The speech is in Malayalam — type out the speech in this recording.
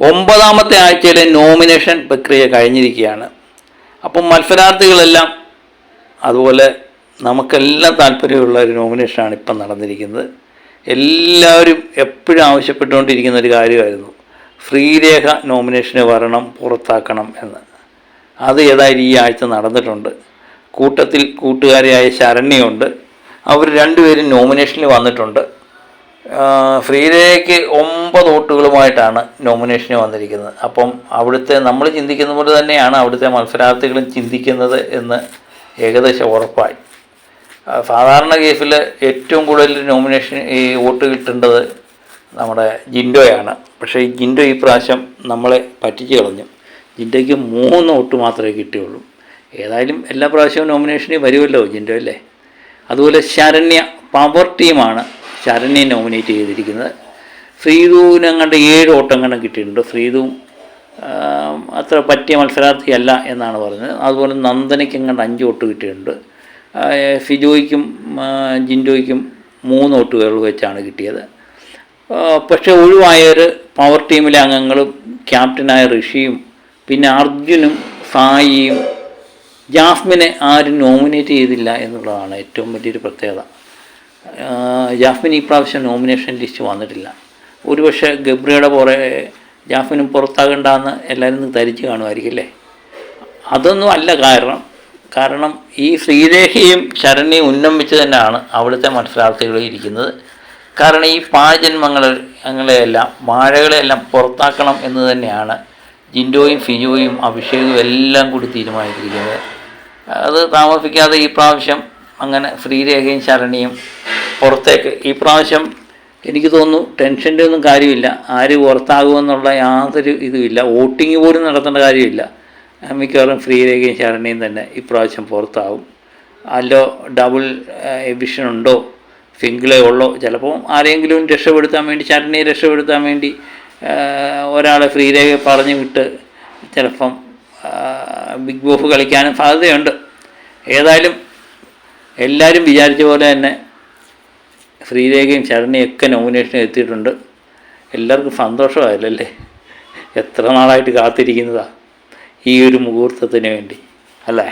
9ാമത്തെ ആഴ്ചയിലെ നോമിനേഷൻ പ്രക്രിയ കഴിഞ്ഞിരിക്കുകയാണ്. അപ്പം മത്സരാർത്ഥികളെല്ലാം അതുപോലെ നമുക്കെല്ലാം താല്പര്യമുള്ള ഒരു നോമിനേഷനാണ് ഇപ്പം നടന്നിരിക്കുന്നത്. എല്ലാവരും എപ്പോഴും ആവശ്യപ്പെട്ടുകൊണ്ടിരിക്കുന്ന ഒരു കാര്യമായിരുന്നു ശ്രീരേഖ നോമിനേഷന് വരണം, പുറത്താക്കണം എന്ന്. അത് ഏതായാലും ഈ ആഴ്ച നടന്നിട്ടുണ്ട്. കൂട്ടത്തിൽ കൂട്ടുകാരിയായ ശരണ്യയുണ്ട്. അവർ രണ്ടുപേരും നോമിനേഷനിൽ വന്നിട്ടുണ്ട്. ശ്രീരേഖയ്ക്ക് 9 വോട്ടുകളുമായിട്ടാണ് നോമിനേഷന് വന്നിരിക്കുന്നത്. അപ്പം അവിടുത്തെ നമ്മൾ ചിന്തിക്കുന്ന പോലെ തന്നെയാണ് അവിടുത്തെ മത്സരാർത്ഥികളും ചിന്തിക്കുന്നത് എന്ന് ഏകദേശം ഉറപ്പായി. സാധാരണ കേസിൽ ഏറ്റവും കൂടുതൽ നോമിനേഷൻ ഈ വോട്ട് കിട്ടേണ്ടത് നമ്മുടെ ജിൻഡോയാണ്. പക്ഷേ ഈ ജിൻഡോ ഈ പ്രാവശ്യം നമ്മളെ പറ്റിച്ച് കളഞ്ഞു. ജിൻഡോയ്ക്ക് 3 വോട്ട് മാത്രമേ കിട്ടിയുള്ളൂ. ഏതായാലും എല്ലാ പ്രാവശ്യവും നോമിനേഷനിൽ വരുമല്ലോ ജിൻഡോ അല്ലേ. അതുപോലെ ശരണ്യ പവർ ടീമാണ് ശരണ്യെ നോമിനേറ്റ് ചെയ്തിരിക്കുന്നത്. ശ്രീധുവിനങ്ങാണ്ട് 7 വോട്ടും കണ്ടും കിട്ടിയിട്ടുണ്ട്. ശ്രീധുവും അത്ര പറ്റിയ മത്സരാർത്ഥിയല്ല എന്നാണ് പറഞ്ഞത്. അതുപോലെ നന്ദനയ്ക്കെങ്ങാണ്ട് 5 വോട്ട് കിട്ടിയിട്ടുണ്ട്. ഫിജോയ്ക്കും ജിൻഡോയ്ക്കും 3 വോട്ടുകൾ വെച്ചാണ് കിട്ടിയത്. പക്ഷേ ഒഴിവായവർ പവർ ടീമിലെ അംഗങ്ങളും ക്യാപ്റ്റനായ ഋഷിയും പിന്നെ അർജുനും സായിയും. ജാസ്മിനെ ആരും നോമിനേറ്റ് ചെയ്തില്ല എന്നുള്ളതാണ് ഏറ്റവും വലിയൊരു പ്രത്യേകത. ജാസ്മിൻ ഈ പ്രാവശ്യം നോമിനേഷൻ ലിസ്റ്റ് വന്നിട്ടില്ല. ഒരുപക്ഷെ ഗബ്രിയുടെ പുറകെ ജാസ്മിനും പുറത്താകണ്ടെന്ന് എല്ലാവരും ധരിച്ച് കാണുമായിരിക്കും അല്ലേ. അതൊന്നും അല്ല കാരണം ഈ ശ്രീരേഖയും ശരണ്യയും ഉന്നമിച്ച് തന്നെയാണ് അവിടുത്തെ മത്സരാർത്ഥികൾ ഇരിക്കുന്നത്. കാരണം ഈ പാഴജന്മങ്ങളെയെല്ലാം വാഴകളെയെല്ലാം പുറത്താക്കണം എന്ന് തന്നെയാണ് ജിൻഡോയും ഫിജോയും അഭിഷേകും എല്ലാം കൂടി തീരുമാനിച്ചിരിക്കുന്നത്. അത് താമസിക്കാതെ ഈ പ്രാവശ്യം അങ്ങനെ ശ്രീരേഖയും ശരണ്യയും പുറത്തേക്ക്. ഈ പ്രാവശ്യം എനിക്ക് തോന്നുന്നു ടെൻഷൻ്റെ ഒന്നും കാര്യമില്ല. ആര് പുറത്താകുമെന്നുള്ള യാതൊരു ഇതുമില്ല. വോട്ടിങ് പോലും നടത്തേണ്ട കാര്യമില്ല. മിക്കവാറും ശ്രീരേഖയും ശരണ്യയും തന്നെ ഇപ്രാവശ്യം പുറത്താവും. അല്ലോ ഡബിൾ എവിഷൻ ഉണ്ടോ, സിംഗിളേ ഉള്ളോ, ചിലപ്പോൾ ആരെങ്കിലും രക്ഷപ്പെടുത്താൻ വേണ്ടി, ശരണ്യയെ രക്ഷപ്പെടുത്താൻ വേണ്ടി ഒരാളെ ശ്രീരേഖയെ പറഞ്ഞു വിട്ട് ചിലപ്പം ബിഗ് ബോസ് കളിക്കാനും സാധ്യതയുണ്ട്. ഏതായാലും എല്ലാവരും വിചാരിച്ച പോലെ തന്നെ ശ്രീരേഖയും ശരണ്യയൊക്കെ നോമിനേഷന് എത്തിയിട്ടുണ്ട്. എല്ലാവർക്കും സന്തോഷമായല്ലേ. എത്ര നാളായിട്ട് കാത്തിരിക്കുന്നതാണ് ഈ ഒരു മുഹൂർത്തത്തിന് വേണ്ടി അല്ലേ.